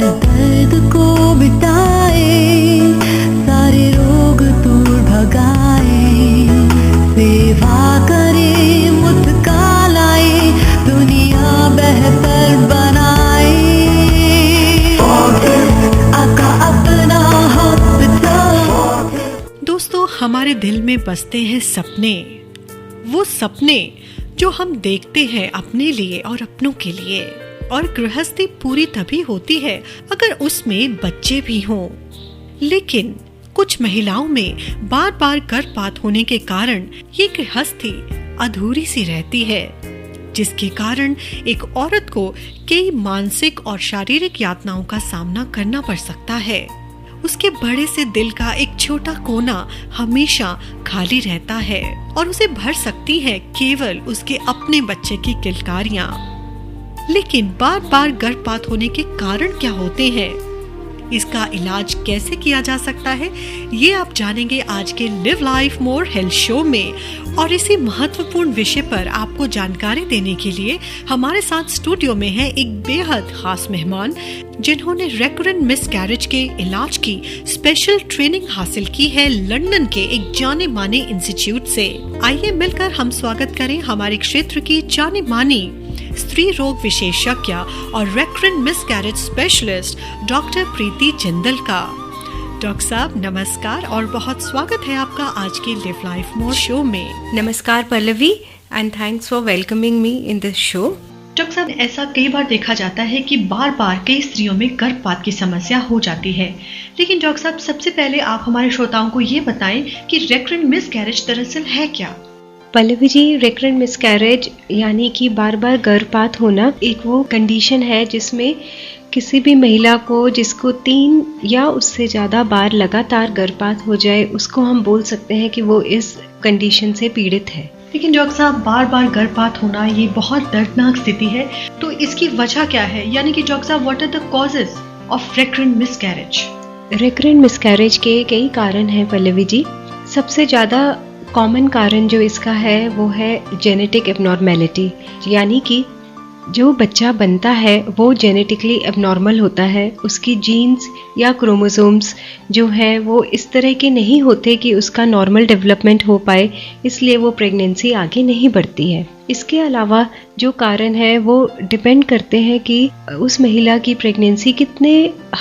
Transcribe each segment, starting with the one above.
हर दर्द को मिटाए, सारे रोग दूर भगाए, सेवा करे मुस्का लाए, दुनिया बेहतर बनाए। आका अपना हॉस्पिटल। दोस्तों, हमारे दिल में बसते हैं सपने, वो सपने जो हम देखते हैं अपने लिए और अपनों के लिए। और गृहस्थी पूरी तभी होती है अगर उसमें बच्चे भी हों। लेकिन कुछ महिलाओं में बार बार गर्भपात होने के कारण ये गृहस्थी अधूरी सी रहती है, जिसके कारण एक औरत को कई मानसिक और शारीरिक यातनाओं का सामना करना पड़ सकता है। उसके बड़े से दिल का एक छोटा कोना हमेशा खाली रहता है और उसे भर सकती है केवल उसके अपने बच्चे की किलकारियां। लेकिन बार बार गर्भपात होने के कारण क्या होते हैं, इसका इलाज कैसे किया जा सकता है, ये आप जानेंगे आज के live life more health show में। और इसी महत्वपूर्ण विषय पर आपको जानकारी देने के लिए हमारे साथ स्टूडियो में है एक बेहद खास मेहमान, जिन्होंने रेकरेंट मिसकैरेज के इलाज की स्पेशल ट्रेनिंग हासिल की है लंदन के एक जाने माने इंस्टीट्यूट से। आइए मिलकर हम स्वागत करें हमारे क्षेत्र की जाने मानी स्त्री रोग विशेषज्ञ और recurrent miscarriage specialist doctor Preeti Jindal का। डॉक्टर साहब नमस्कार और बहुत स्वागत है आपका आज के लिव लाइफ मोर शो में। नमस्कार Pallavi and thanks for welcoming me in this show. Doctor साहब, ऐसा कई बार देखा जाता है कि बार बार कई स्त्रियों में गर्भपात की समस्या हो जाती है। लेकिन डॉक्टर साहब, सबसे पहले आप हमारे श्रोताओं को ये बताएं कि रेकरेंट मिसकैरेज दरअसल है क्या? पल्लवी जी, रेकरेंट मिसकैरेज यानी कि बार बार गर्भपात होना एक वो कंडीशन है जिसमें किसी भी महिला को जिसको 3 या उससे ज़्यादा बार लगातार गर्भपात हो जाए, उसको हम बोल सकते हैं कि वो इस कंडीशन से पीड़ित है। लेकिन डॉक्टर साहब, बार बार गर्भपात होना ये बहुत दर्दनाक स्थिति है, तो इसकी वजह क्या है? यानी कि डॉक्टर साहब, what are the causes of recurrent miscarriage? Recurrent miscarriage के कई कारण हैं पल्लवी जी। सबसे ज़्यादा कॉमन कारण जो इसका है वो है जेनेटिक एबनॉर्मेलिटी, यानी कि जो बच्चा बनता है वो जेनेटिकली एबनॉर्मल होता है। उसकी जीन्स या क्रोमोसोम्स जो हैं वो इस तरह के नहीं होते कि उसका नॉर्मल डेवलपमेंट हो पाए, इसलिए वो प्रेगनेंसी आगे नहीं बढ़ती है। इसके अलावा जो कारण है वो डिपेंड करते हैं कि उस महिला की प्रेगनेंसी कितने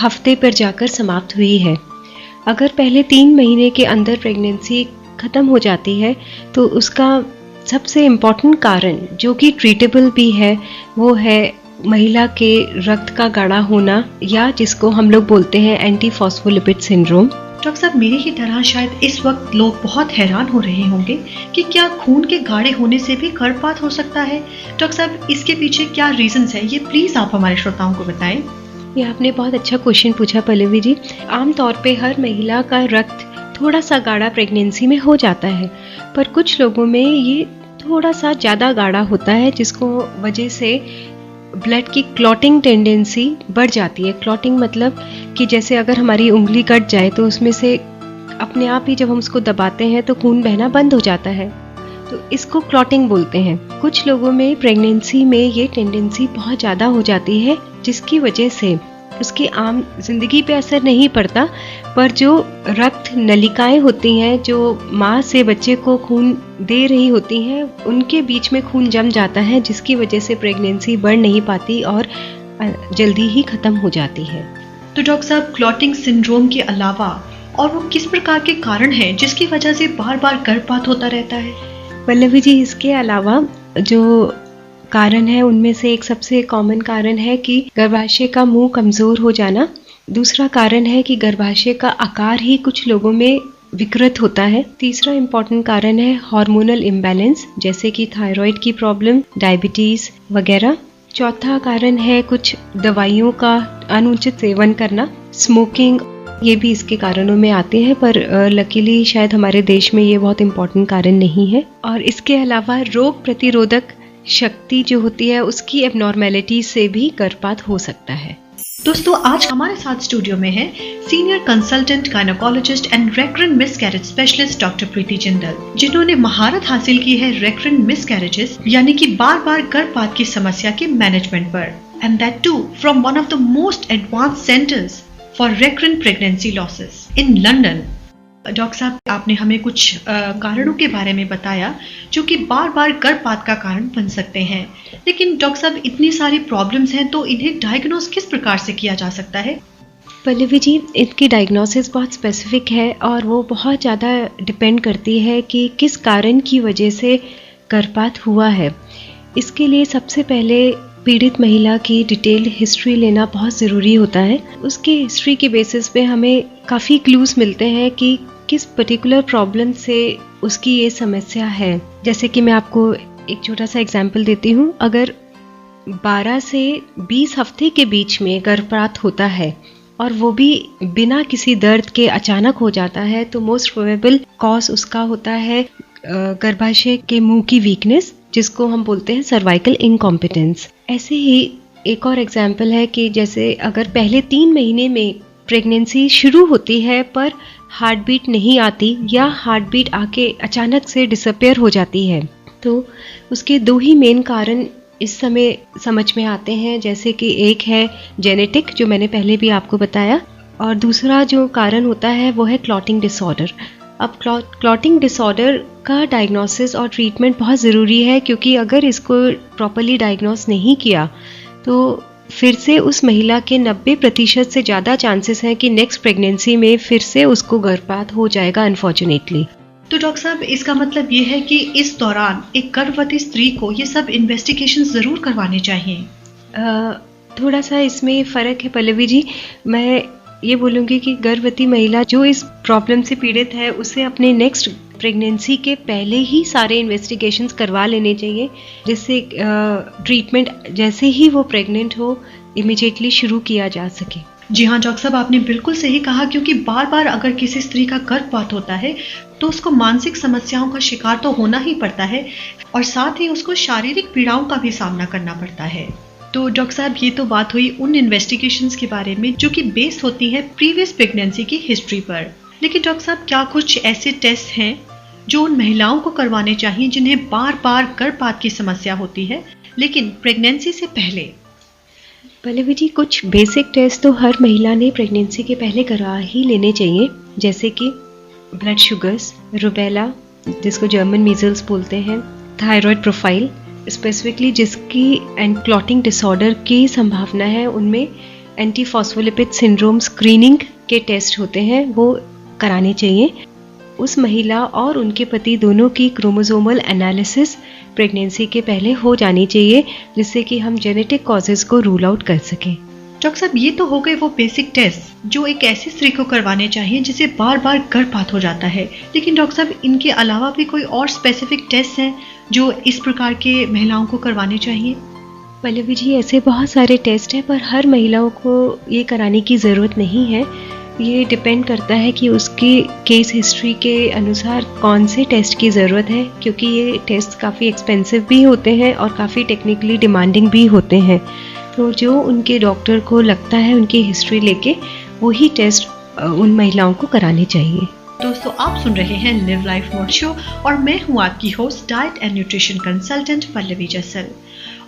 हफ्ते पर जाकर समाप्त हुई है। अगर पहले 3 महीने के अंदर प्रेगनेंसी ख़त्म हो जाती है तो उसका सबसे इम्पॉर्टेंट कारण जो कि ट्रीटेबल भी है वो है महिला के रक्त का गाढ़ा होना, या जिसको हम लोग बोलते हैं एंटी फॉस्फोलिपिड सिंड्रोम। डॉक्टर साहब, मेरी ही तरह शायद इस वक्त लोग बहुत हैरान हो रहे होंगे कि क्या खून के गाढ़े होने से भी गर्भपात हो सकता है? डॉक्टर साहब, इसके पीछे क्या रीजंस है, ये प्लीज आप हमारे श्रोताओं को बताएं। ये आपने बहुत अच्छा क्वेश्चन पूछा पल्लवी जी। आमतौर पे हर महिला का रक्त थोड़ा सा गाढ़ा प्रेगनेंसी में हो जाता है, पर कुछ लोगों में ये थोड़ा सा ज़्यादा गाढ़ा होता है, जिसको वजह से ब्लड की क्लॉटिंग टेंडेंसी बढ़ जाती है। क्लॉटिंग मतलब कि जैसे अगर हमारी उंगली कट जाए तो उसमें से अपने आप ही जब हम उसको दबाते हैं तो खून बहना बंद हो जाता है, तो इसको क्लॉटिंग बोलते हैं। कुछ लोगों में प्रेगनेंसी में ये टेंडेंसी बहुत ज़्यादा हो जाती है, जिसकी वजह से उसकी आम जिंदगी पे असर नहीं पड़ता, पर जो रक्त नलिकाएं होती हैं जो माँ से बच्चे को खून दे रही होती हैं, उनके बीच में खून जम जाता है, जिसकी वजह से प्रेगनेंसी बढ़ नहीं पाती और जल्दी ही खत्म हो जाती है। तो डॉक्टर साहब, क्लॉटिंग सिंड्रोम के अलावा और वो किस प्रकार के कारण हैं जिसकी वजह से बार बार गर्भपात होता रहता है? पल्लवी जी, इसके अलावा जो कारण है उनमें से एक सबसे कॉमन कारण है कि गर्भाशय का मुंह कमजोर हो जाना। दूसरा कारण है कि गर्भाशय का आकार ही कुछ लोगों में विकृत होता है। तीसरा इम्पॉर्टेंट कारण है हार्मोनल इम्बैलेंस, जैसे कि थायराइड की प्रॉब्लम, डायबिटीज वगैरह। चौथा कारण है कुछ दवाइयों का अनुचित सेवन करना, स्मोकिंग, ये भी इसके कारणों में आते हैं, पर लकीली शायद हमारे देश में ये बहुत इम्पॉर्टेंट कारण नहीं है। और इसके अलावा रोग प्रतिरोधक शक्ति जो होती है उसकी एबनॉर्मेलिटी से भी गर्भपात हो सकता है। दोस्तों, आज हमारे साथ स्टूडियो में है senior consultant gynaecologist and recurrent miscarriage specialist doctor Preeti Jindal, जिन्होंने महारत हासिल की है रेकरेंट मिसकैरेजेस यानी कि बार बार गर्भपात की समस्या के मैनेजमेंट पर। and that too from one of the most advanced centers for recurrent pregnancy losses in London. Doctor साहब, आपने हमें कुछ कारणों के बारे में बताया जो कि बार बार गर्भपात का कारण बन सकते हैं, लेकिन डॉक्टर साहब इतनी सारी प्रॉब्लम्स हैं तो इन्हें डायग्नोज किस प्रकार से किया जा सकता है? पल्लवी जी, इनकी डायग्नोसिस बहुत स्पेसिफिक है और वो बहुत ज़्यादा डिपेंड करती है कि किस कारण की वजह से गर्भपात हुआ है। इसके लिए सबसे पहले पीड़ित महिला की डिटेल्ड हिस्ट्री लेना बहुत ज़रूरी होता है। उसके हिस्ट्री के बेसिस पे हमें काफ़ी क्लूज़ मिलते हैं कि किस पर्टिकुलर प्रॉब्लम से उसकी ये समस्या है। जैसे कि मैं आपको एक छोटा सा एग्जांपल देती हूँ। अगर 12 से 20 हफ्ते के बीच में गर्भपात होता है और वो भी बिना किसी दर्द के अचानक हो जाता है, तो मोस्ट प्रोबेबल कॉज उसका होता है गर्भाशय के मुंह की वीकनेस, जिसको हम बोलते हैं सर्वाइकल इनकॉम्पिटेंस। ऐसे ही एक और एग्जाम्पल है कि जैसे अगर पहले 3 महीने में प्रेगनेंसी शुरू होती है पर हार्ट बीट नहीं आती या हार्ट बीट आके अचानक से डिसअपेयर हो जाती है, तो उसके 2 ही मेन कारण इस समय समझ में आते हैं। जैसे कि एक है जेनेटिक, जो मैंने पहले भी आपको बताया, और दूसरा जो कारण होता है वो है क्लॉटिंग डिसऑर्डर। अब क्लॉटिंग डिसऑर्डर का डायग्नोसिस और ट्रीटमेंट बहुत ज़रूरी है, क्योंकि अगर इसको प्रॉपरली डायग्नोस नहीं किया तो फिर से उस महिला के 90% से ज़्यादा चांसेस हैं कि नेक्स्ट प्रेगनेंसी में फिर से उसको गर्भपात हो जाएगा अनफॉर्चुनेटली। तो डॉक्टर साहब, इसका मतलब ये है कि इस दौरान एक गर्भवती स्त्री को ये सब इन्वेस्टिगेशन ज़रूर करवाने चाहिए। थोड़ा सा इसमें फ़र्क है पल्लवी जी। मैं ये बोलूँगी कि गर्भवती महिला जो इस प्रॉब्लम से पीड़ित है उसे अपने नेक्स्ट प्रेगनेंसी के पहले ही सारे इन्वेस्टिगेशंस करवा लेने चाहिए, जिससे ट्रीटमेंट जैसे ही वो प्रेग्नेंट हो इमीडिएटली शुरू किया जा सके। जी हाँ डॉक्टर साहब, आपने बिल्कुल सही कहा, क्योंकि बार बार अगर किसी स्त्री का गर्भपात होता है तो उसको मानसिक समस्याओं का शिकार तो होना ही पड़ता है और साथ ही उसको शारीरिक पीड़ाओं का भी सामना करना पड़ता है। तो डॉक्टर साहब, ये तो बात हुई उन इन्वेस्टिगेशंस के बारे में जो कि बेस्ड होती है प्रीवियस प्रेगनेंसी की हिस्ट्री पर। लेकिन डॉक्टर साहब, क्या कुछ ऐसे टेस्ट हैं जो उन महिलाओं को करवाने चाहिए जिन्हें बार बार गर्भपात की समस्या होती है लेकिन प्रेगनेंसी से पहले? पल्लवी जी, कुछ बेसिक टेस्ट तो हर महिला ने प्रेगनेंसी के पहले करा ही लेने चाहिए, जैसे कि ब्लड शुगर्स, रूबेला जिसको जर्मन मीजल्स बोलते हैं, थायराइड प्रोफाइल स्पेसिफिकली जिसकी एंड क्लॉटिंग डिसऑर्डर की संभावना है, उनमें एंटी फॉस्फोलिपिड सिंड्रोम स्क्रीनिंग के टेस्ट होते हैं, वो कराने चाहिए। उस महिला और उनके पति दोनों की क्रोमोसोमल एनालिसिस प्रेगनेंसी के पहले हो जानी चाहिए, जिससे कि हम जेनेटिक कॉजेज को रूल आउट कर सकें। डॉक्टर साहब, ये तो हो गए वो बेसिक टेस्ट जो एक ऐसी स्त्री को करवाने चाहिए जिसे बार बार गर्भपात हो जाता है, लेकिन डॉक्टर साहब इनके अलावा भी कोई और स्पेसिफिक टेस्ट हैं जो इस प्रकार के महिलाओं को करवाने चाहिए? पल्लवी जी, ऐसे बहुत सारे टेस्ट हैं पर हर महिलाओं को ये कराने की ज़रूरत नहीं है। ये डिपेंड करता है कि उसकी केस हिस्ट्री के अनुसार कौन से टेस्ट की ज़रूरत है, क्योंकि ये टेस्ट काफ़ी एक्सपेंसिव भी होते हैं और काफ़ी टेक्निकली डिमांडिंग भी होते हैं। तो जो उनके डॉक्टर को लगता है उनकी हिस्ट्री लेके वही टेस्ट उन महिलाओं को कराने चाहिए। दोस्तों, आप सुन रहे हैं लिव लाइफ मोड शो और मैं हूं आपकी host diet and nutrition consultant Pallavi Jasal.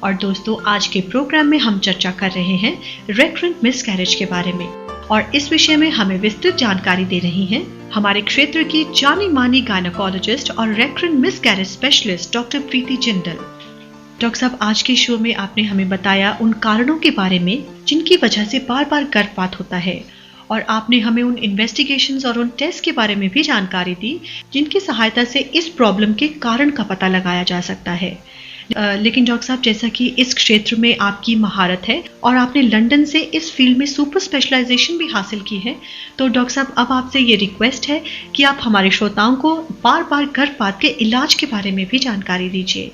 और दोस्तों, आज के प्रोग्राम में हम चर्चा कर रहे हैं रेकरेंट मिसकैरेज के बारे में, और इस विषय में हमें विस्तृत जानकारी दे रही हैं हमारे क्षेत्र की जानी मानी गायनेकोलॉजिस्ट और recurrent miscarriage specialist doctor Preeti Jindal. Doctor साहब, आज के शो में आपने हमें बताया उन कारणों के बारे में जिनकी वजह से बार बार गर्भपात होता है, और आपने हमें उन इन्वेस्टिगेशंस और उन टेस्ट के बारे में भी जानकारी दी जिनकी सहायता से इस प्रॉब्लम के कारण का पता लगाया जा सकता है। लेकिन डॉक्टर साहब, जैसा कि इस क्षेत्र में आपकी महारत है और आपने लंदन से इस फील्ड में सुपर स्पेशलाइजेशन भी हासिल की है, तो डॉक्टर साहब अब आपसे ये रिक्वेस्ट है कि आप हमारे श्रोताओं को बार बार गर्भपात के इलाज के बारे में भी जानकारी दीजिए।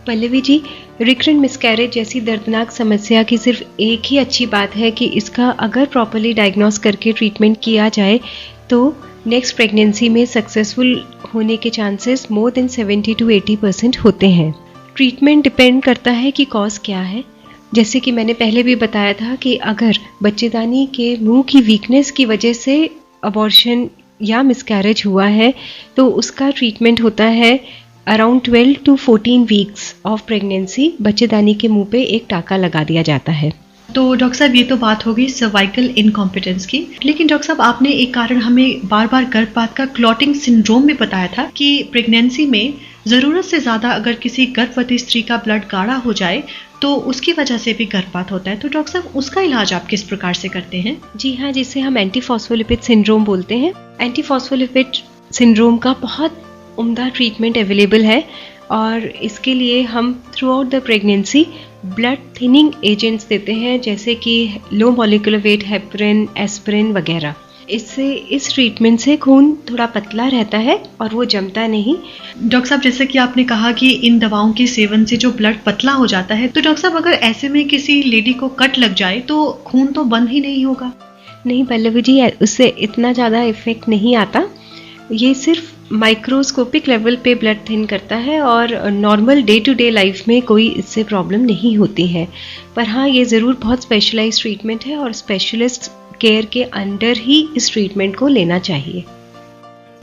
पल्लवी जी, रिकरेंट मिसकैरेज जैसी दर्दनाक समस्या की सिर्फ एक ही अच्छी बात है कि इसका अगर प्रॉपरली डायग्नोस करके ट्रीटमेंट किया जाए तो नेक्स्ट प्रेगनेंसी में सक्सेसफुल होने के चांसेस मोर देन 70 to 80% होते हैं। ट्रीटमेंट डिपेंड करता है कि कॉज क्या है। जैसे कि मैंने पहले भी बताया था कि अगर बच्चेदानी के मुंह की वीकनेस की वजह से अबॉर्शन या मिसकैरेज हुआ है तो उसका ट्रीटमेंट होता है around 12 to 14 weeks of pregnancy बच्चेदानी के मुंह पे एक टाका लगा दिया जाता है। तो डॉक्टर साहब ये तो बात होगी सर्वाइकल इनकॉम्पिटेंस की, लेकिन डॉक्टर साहब आपने एक कारण हमें बार बार गर्भपात का क्लॉटिंग सिंड्रोम में बताया था कि प्रेगनेंसी में ज़रूरत से ज़्यादा अगर किसी गर्भवती स्त्री का ब्लड गाढ़ा हो जाए तो उसकी वजह से भी गर्भपात होता है। तो डॉक्टर साहब उसका इलाज आप किस प्रकार से करते हैं? जी हाँ, जिसे हम एंटीफॉस्फोलिपिड सिंड्रोम बोलते हैं। एंटीफॉस्फोलिपिड सिंड्रोम का बहुत उम्दा ट्रीटमेंट अवेलेबल है और इसके लिए हम through out the pregnancy blood thinning agents देते हैं, जैसे कि low molecular weight heparin, aspirin वगैरह। इससे इस ट्रीटमेंट से खून थोड़ा पतला रहता है और वो जमता नहीं। डॉक्टर साहब जैसे कि आपने कहा कि इन दवाओं के सेवन से जो ब्लड पतला हो जाता है, तो डॉक्टर साहब अगर ऐसे में किसी लेडी को कट लग जाए तो खून तो बंद ही नहीं होगा? नहीं पल्लवी जी, उससे इतना ज़्यादा इफेक्ट नहीं आता। ये सिर्फ माइक्रोस्कोपिक लेवल पे ब्लड थिन करता है और normal day to day life में कोई इससे प्रॉब्लम नहीं होती है। पर हाँ, ये ज़रूर बहुत स्पेशलाइज्ड ट्रीटमेंट है और स्पेशलिस्ट केयर के अंडर ही इस ट्रीटमेंट को लेना चाहिए।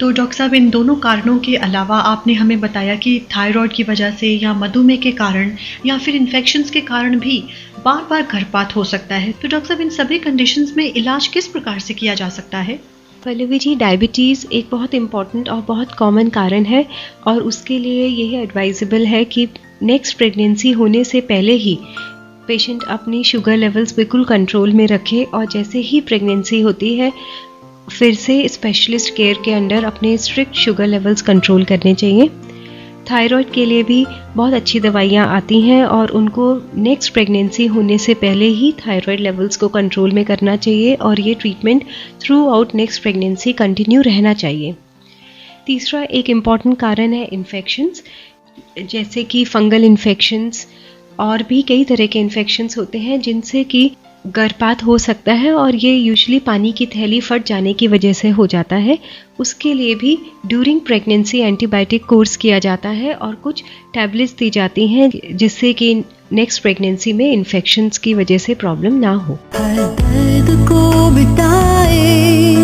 तो डॉक्टर साहब इन दोनों कारणों के अलावा आपने हमें बताया कि थायराइड की वजह से या मधुमेह के कारण या फिर इन्फेक्शंस के कारण भी बार बार गर्भपात हो सकता है। तो डॉक्टर साहब इन सभी कंडीशंस में इलाज किस प्रकार से किया जा सकता है? पल्लवी जी, डायबिटीज़ एक बहुत इम्पॉर्टेंट और बहुत कॉमन कारण है और उसके लिए यही एडवाइजेबल है कि नेक्स्ट प्रेगनेंसी होने से पहले ही पेशेंट अपनी शुगर लेवल्स बिल्कुल कंट्रोल में रखे और जैसे ही प्रेगनेंसी होती है फिर से स्पेशलिस्ट केयर के अंडर अपने स्ट्रिक्ट शुगर लेवल्स कंट्रोल करने चाहिए। थायराइड के लिए भी बहुत अच्छी दवाइयाँ आती हैं और उनको नेक्स्ट प्रेगनेंसी होने से पहले ही थायराइड लेवल्स को कंट्रोल में करना चाहिए और ये treatment through out next pregnancy continue रहना चाहिए। तीसरा एक इम्पॉर्टेंट कारण है इन्फेक्शंस, जैसे कि फंगल इन्फेक्शंस और भी कई तरह के इन्फेक्शंस होते हैं जिनसे कि गर्भपात हो सकता है और ये यूजुअली पानी की थैली फट जाने की वजह से हो जाता है। उसके लिए भी ड्यूरिंग प्रेगनेंसी एंटीबायोटिक कोर्स किया जाता है और कुछ टैबलेट्स दी जाती हैं जिससे कि नेक्स्ट प्रेगनेंसी में इन्फेक्शंस की वजह से प्रॉब्लम ना हो। हर दर्द को मिटाए,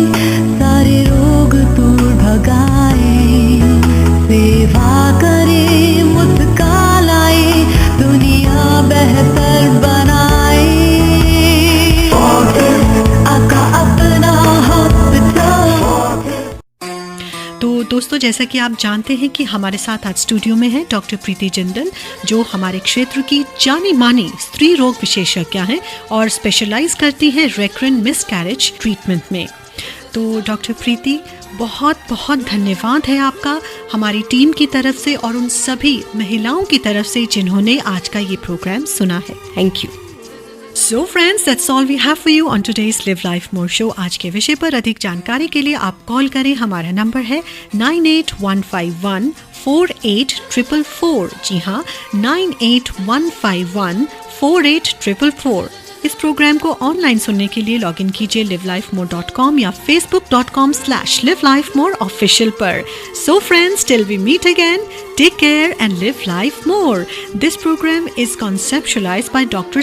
सारे रोग दूर भगाए, सेवा करे मुस्कान लाए, दुनिया बेहतर बनाए। आका अपना हॉस्पिटल। तो दोस्तों जैसा कि आप जानते हैं कि हमारे साथ आज स्टूडियो में है डॉक्टर प्रीति जिंदल, जो हमारे क्षेत्र की जानी मानी स्त्री रोग विशेषज्ञ हैं और स्पेशलाइज करती हैं रेकरेंट मिसकैरेज ट्रीटमेंट में। तो डॉक्टर प्रीति, बहुत बहुत धन्यवाद है आपका हमारी टीम की तरफ से और उन सभी महिलाओं की तरफ से जिन्होंने आज का ये प्रोग्राम सुना है। Thank you. So friends, that's all we have for you on today's Live Life More show। आज के विषय पर अधिक जानकारी के लिए आप कॉल करें। हमारा नंबर है 9815148444। जी हाँ, 9815148444। इस प्रोग्राम को ऑनलाइन सुनने के लिए लॉग इन कीजिए livelifemore.com या facebook.com/livelifemoreofficial पर। So friends, till we meet again, take care and live life more. This program is conceptualized by Dr.